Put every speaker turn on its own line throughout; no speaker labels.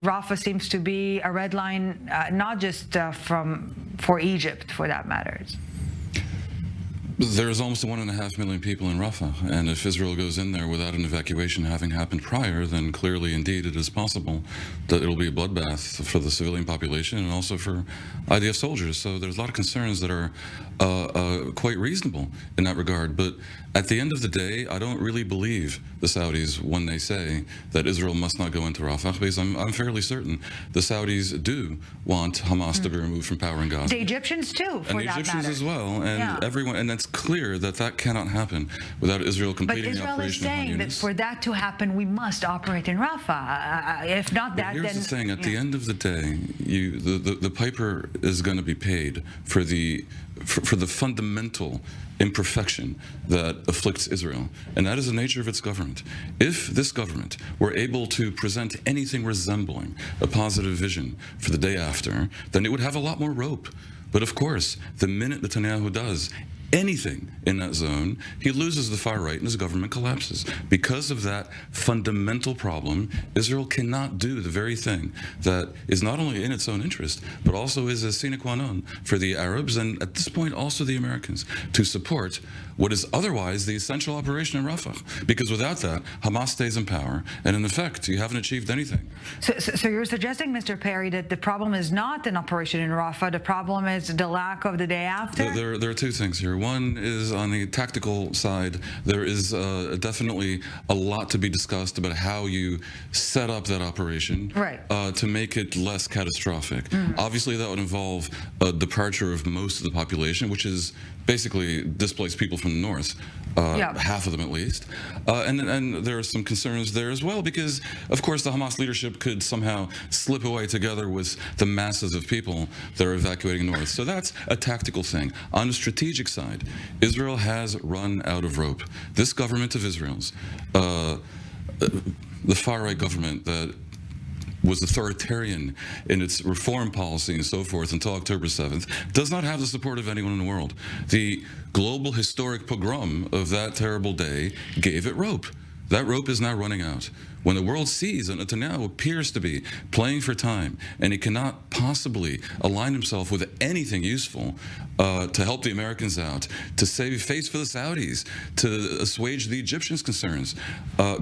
Rafah seems to be a red line, not just for Egypt, for that matter.
There's almost 1.5 million people in Rafah, and if Israel goes in there without an evacuation having happened prior, then clearly, indeed, it is possible that it'll be a bloodbath for the civilian population and also for IDF soldiers. So there's a lot of concerns that are quite reasonable in that regard. But at the end of the day, I don't really believe the Saudis when they say that Israel must not go into Rafah, because I'm fairly certain the Saudis do want Hamas to be removed from power in Gaza.
The Egyptians too, for
and the
that
Egyptians
matter.
as well, and everyone, and that's clear that that cannot happen without Israel completing the operation.
But Israel is saying that for that to happen, we must operate in Rafah. If not that,
here's
then
the thing: at the end of the day, the piper is going to be paid for the fundamental imperfection that afflicts Israel, and that is the nature of its government. If this government were able to present anything resembling a positive vision for the day after, then it would have a lot more rope. But of course, the minute Netanyahu does anything in that zone, he loses the far right and his government collapses. Because of that fundamental problem, Israel cannot do the very thing that is not only in its own interest, but also is a sine qua non for the Arabs, and at this point also the Americans, to support what is otherwise the essential operation in Rafah. Because without that, Hamas stays in power, and in effect, you haven't achieved anything.
So you're suggesting, Mr. Perry, that the problem is not an operation in Rafah, the problem is the lack of the day after?
There are two things here. One is on the tactical side, there is definitely a lot to be discussed about how you set up that operation to make it less catastrophic. Obviously, that would involve a departure of most of the population, which is basically displaced people from the north, half of them at least. And there are some concerns there as well, because, of course, the Hamas leadership could somehow slip away together with the masses of people that are evacuating north. So that's a tactical thing. On the strategic side, Israel has run out of rope. This government of Israel's, the far-right government that was authoritarian in its reform policy and so forth until October 7th, does not have the support of anyone in the world. The global historic pogrom of that terrible day gave it rope. That rope is now running out. When the world sees that Netanyahu appears to be playing for time and he cannot possibly align himself with anything useful to help the Americans out, to save face for the Saudis, to assuage the Egyptians' concerns,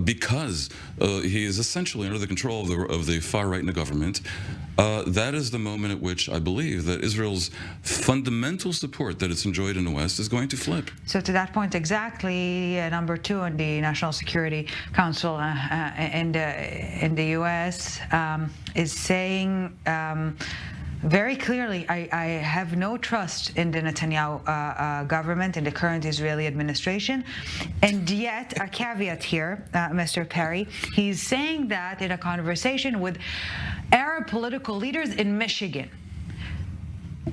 because he is essentially under the control of the far right in the government, that is the moment at which I believe that Israel's fundamental support that it's enjoyed in the West is going to flip.
So to that point exactly, number 2 on the National Security Council in the U.S. Is saying very clearly, I have no trust in the Netanyahu government, in the current Israeli administration. And yet, a caveat here, Mr. Perry, he's saying that in a conversation with Arab political leaders in Michigan.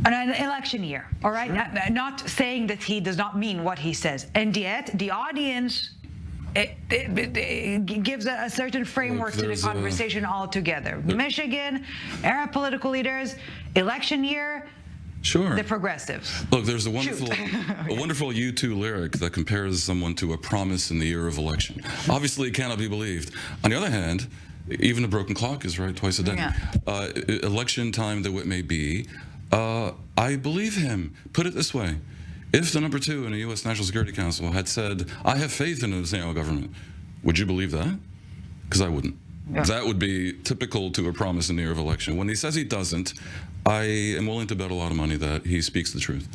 An election year, all right?
Sure.
Not saying that he does not mean what he says. And yet, the audience it gives a certain framework to the conversation altogether. Michigan, Arab political leaders, election year,
sure,
the progressives.
Look, there's a wonderful U2 lyric that compares someone to a promise in the year of election. Obviously, it cannot be believed. On the other hand, even a broken clock is right twice a day. Election time, though it may be, I believe him. Put it this way. If the number 2 in the U.S. National Security Council had said, I have faith in the Netanyahu government, would you believe that? Because I wouldn't. That would be typical to a promise in the year of election. When he says he doesn't, I am willing to bet a lot of money that he speaks the truth.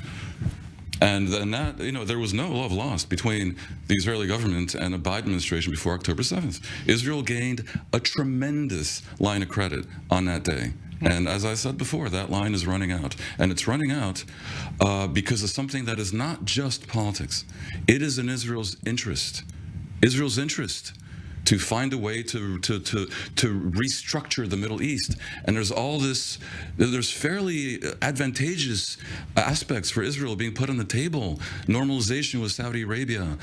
And then that, there was no love lost between the Israeli government and the Biden administration before October 7th. Israel gained a tremendous line of credit on that day. And as I said before, that line is running out. And it's running out because of something that is not just politics. It is in Israel's interest. Israel's interest to find a way to restructure the Middle East. And there's fairly advantageous aspects for Israel being put on the table. Normalization with Saudi Arabia,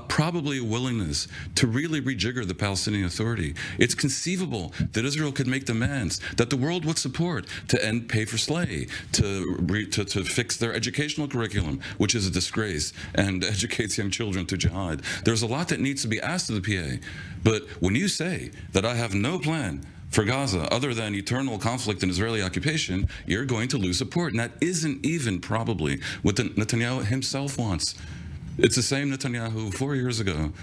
probably a willingness to really rejigger the Palestinian Authority. It's conceivable that Israel could make demands that the world would support to end pay for slay, to fix their educational curriculum, which is a disgrace, and educates young children to jihad. There's a lot that needs to be asked of the PA. But when you say that I have no plan for Gaza, other than eternal conflict and Israeli occupation, you're going to lose support. And that isn't even probably what Netanyahu himself wants. It's the same Netanyahu who 4 years ago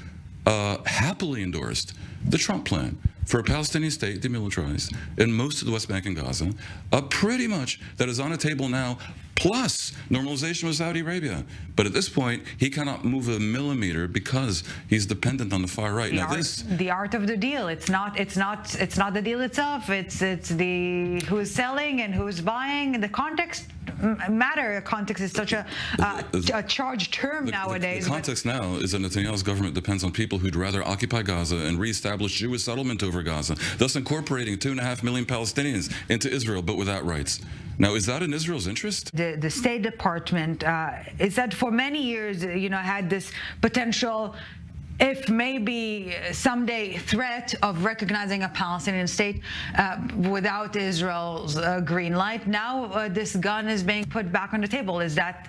happily endorsed the Trump plan for a Palestinian state demilitarized in most of the West Bank and Gaza, pretty much that is on a table now, plus normalization with Saudi Arabia. But at this point, he cannot move a millimeter because he's dependent on the far right.
The art of the deal. It's not the deal itself. It's the who's selling and who's buying. The context matter. Context is such a charged term nowadays.
The context now is that Netanyahu's government depends on people who'd rather occupy Gaza and reestablish Jewish settlement over Gaza, thus incorporating 2.5 million Palestinians into Israel, but without rights. Now, is that in Israel's interest?
The State Department is that for many years, had this potential, if maybe someday, threat of recognizing a Palestinian state without Israel's green light. Now this gun is being put back on the table. Is that?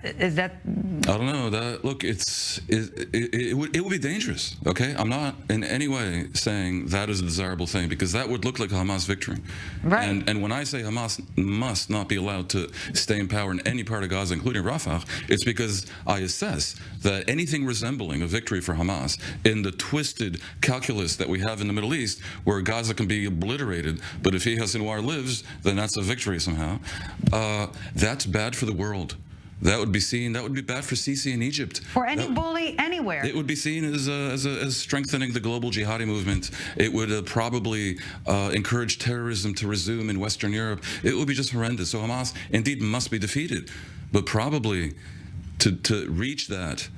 I don't know. Look, it would be dangerous. Okay, I'm not in any way saying that is a desirable thing, because that would look like a Hamas victory.
Right.
And when I say Hamas must not be allowed to stay in power in any part of Gaza, including Rafah, it's because I assess that anything resembling a victory for Hamas in the twisted calculus that we have in the Middle East, where Gaza can be obliterated, but if Yahya Sinwar lives, then that's a victory somehow. That's bad for the world. That would be bad for Sisi in Egypt.
For any bully anywhere. It
would be seen as strengthening the global jihadi movement. It would probably encourage terrorism to resume in Western Europe. It would be just horrendous. So Hamas indeed must be defeated. But probably to reach that,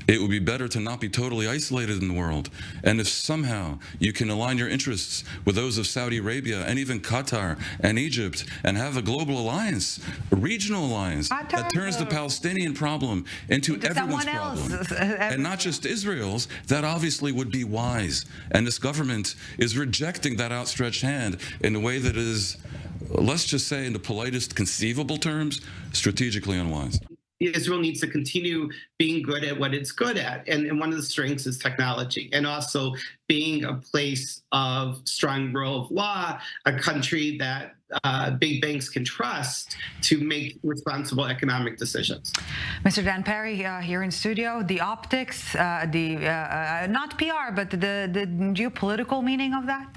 it would be better to not be totally isolated in the world. And if somehow you can align your interests with those of Saudi Arabia and even Qatar and Egypt and have a global alliance, a regional alliance that turns the Palestinian problem into everyone's problem and not just Israel's, that obviously would be wise. And this government is rejecting that outstretched hand in a way that is, let's just say in the politest conceivable terms, strategically unwise.
Israel needs to continue being good at what it's good at. And one of the strengths is technology, and also being a place of strong rule of law, a country that big banks can trust to make responsible economic decisions.
Mr. Dan Perry here in studio. The optics, not PR, but the geopolitical meaning of that?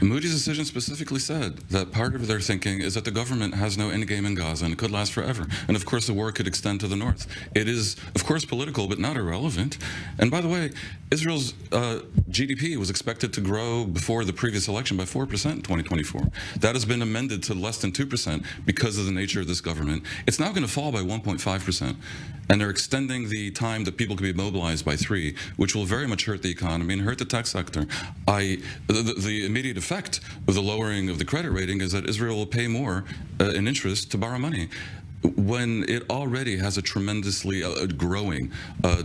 Moody's decision specifically said that part of their thinking is that the government has no end game in Gaza and it could last forever. And of course, the war could extend to the north. It is, of course, political, but not irrelevant. And by the way, Israel's GDP was expected to grow before the previous election by 4% in 2024. That has been amended to less than 2% because of the nature of this government. It's now going to fall by 1.5%. And they're extending the time that people can be mobilized by 3, which will very much hurt the economy and hurt the tech sector. The immediate effect of the lowering of the credit rating is that Israel will pay more in interest to borrow money, when it already has a tremendously growing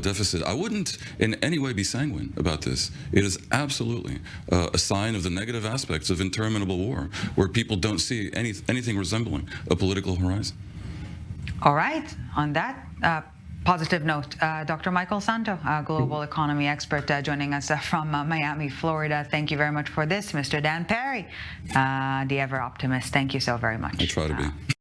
deficit. I wouldn't in any way be sanguine about this. It is absolutely a sign of the negative aspects of interminable war, where people don't see anything resembling a political horizon.
All right. On that positive note, Dr. Michael Santo, global economy expert, joining us from Miami, Florida. Thank you very much for this. Mr. Dan Perry, the ever optimist. Thank you so very much.
I try to be.